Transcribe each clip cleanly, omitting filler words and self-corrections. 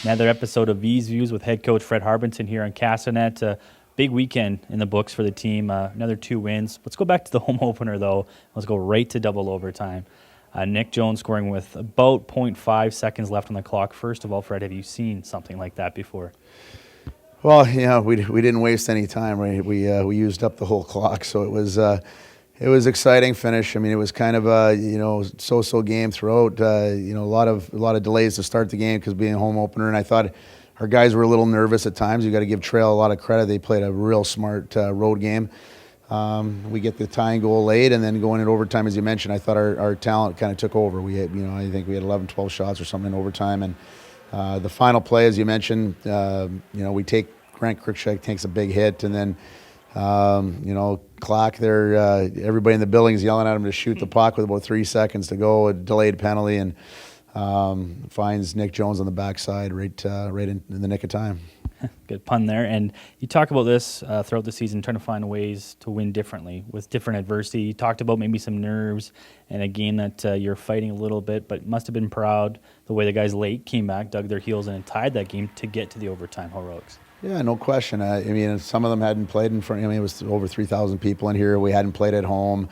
Another episode of Vees Views with head coach Fred Harbinson here on Castanet. Big weekend in the books for the team. Another 2 wins. Let's go back to the home opener, though. Let's go right to double overtime. Nic Jones scoring with about 0.5 seconds left on the clock. First of all, Fred, have you seen something like that before? Well, we didn't waste any time. Right? We used up the whole clock, so it was exciting finish. I mean, it was kind of a so-so game throughout. A lot of delays to start the game because being a home opener, and I thought our guys were a little nervous at times. You got to give Trail a lot of credit. They played a real smart road game. We get the tying goal late, and then going in overtime, as you mentioned, I thought our talent kind of took over. We had, I think we had 11, 12 shots or something in overtime, and the final play, as you mentioned, we take Grant Cruikshank takes a big hit, and then clock there. Everybody in the building is yelling at him to shoot the puck with about 3 seconds to go. A delayed penalty, and finds Nic Jones on the backside right in the nick of time. Good pun there. And you talk about this throughout the season, trying to find ways to win differently with different adversity. You talked about maybe some nerves and a game that you're fighting a little bit, but must have been proud the way the guys late came back, dug their heels in, and tied that game to get to the overtime heroics. Yeah, no question. I mean, some of them hadn't played in front. It was over 3,000 people in here. We hadn't played at home.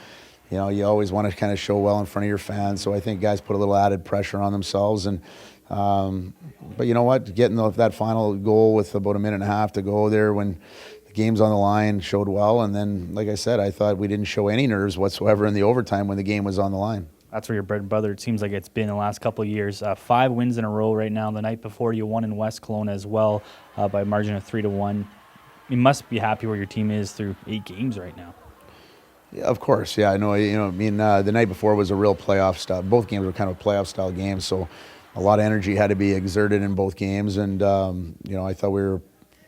You always want to kind of show well in front of your fans. So I think guys put a little added pressure on themselves. And but you know what? Getting that final goal with about a minute and a half to go there when the game's on the line showed well. And then, like I said, I thought we didn't show any nerves whatsoever in the overtime when the game was on the line. That's where your bread and butter, it seems like it's been the last couple of years. 5 wins in a row right now. The night before, you won in West Kelowna as well by a margin of 3-1. You must be happy where your team is through 8 games right now. Yeah, of course. Yeah, I know. The night before was a real playoff style. Both games were kind of playoff style games, so a lot of energy had to be exerted in both games. And I thought we were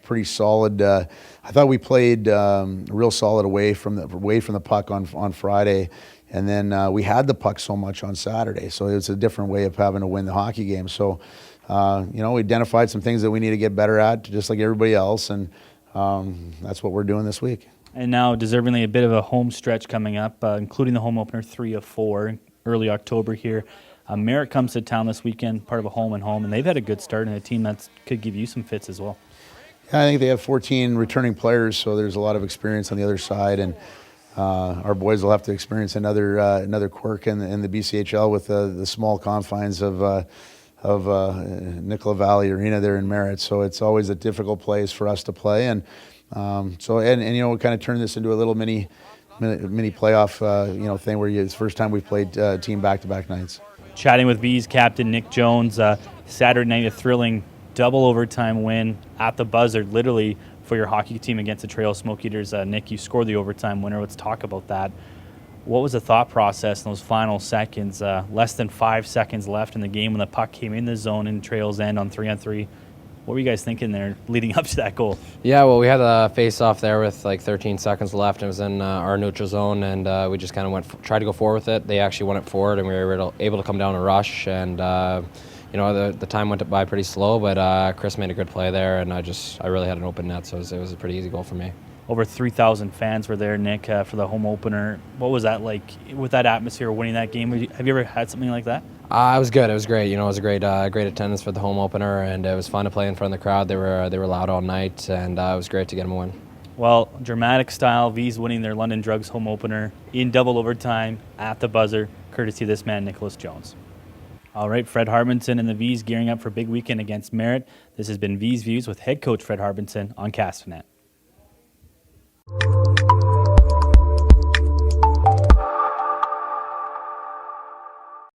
pretty solid. I thought we played real solid away from the puck on Friday. And then we had the puck so much on Saturday, so it's a different way of having to win the hockey game. So, we identified some things that we need to get better at, just like everybody else, and that's what we're doing this week. And now, deservingly, a bit of a home stretch coming up, including the home opener, 3 of 4, early October here. Merritt comes to town this weekend, part of a home and home, and they've had a good start, and a team that could give you some fits as well. Yeah, I think they have 14 returning players, so there's a lot of experience on the other side, and our boys will have to experience another quirk in the BCHL with the small confines of Nicola Valley Arena there in Merritt. So it's always a difficult place for us to play, and we kind of turn this into a little mini playoff thing where it's the first time we've played team back-to-back nights. Chatting with Vees captain Nic Jones, Saturday night a thrilling double overtime win at the buzzer, literally, for your hockey team against the Trail Smoke Eaters. Nic, you scored the overtime winner. Let's talk about that. What was the thought process in those final seconds? Less than 5 seconds left in the game when the puck came in the zone in Trail's end on 3-on-3. What were you guys thinking there leading up to that goal? Yeah, well, we had a face-off there with like 13 seconds left. It was in our neutral zone, and we just kind of tried to go forward with it. They actually went it forward, and we were able to come down and rush. And the time went by pretty slow, but Chris made a good play there, and I really had an open net, so it was a pretty easy goal for me. Over 3,000 fans were there, Nic, for the home opener. What was that like with that atmosphere, winning that game? Have you ever had something like that? It was good. It was great. It was a great attendance for the home opener, and it was fun to play in front of the crowd. They were loud all night, and it was great to get them a win. Well, dramatic style, Vees winning their London Drugs home opener in double overtime at the buzzer, courtesy of this man, Nic Jones. All right, Fred Harbinson and the Vees gearing up for a big weekend against Merritt. This has been Vees Views with head coach Fred Harbinson on Castanet.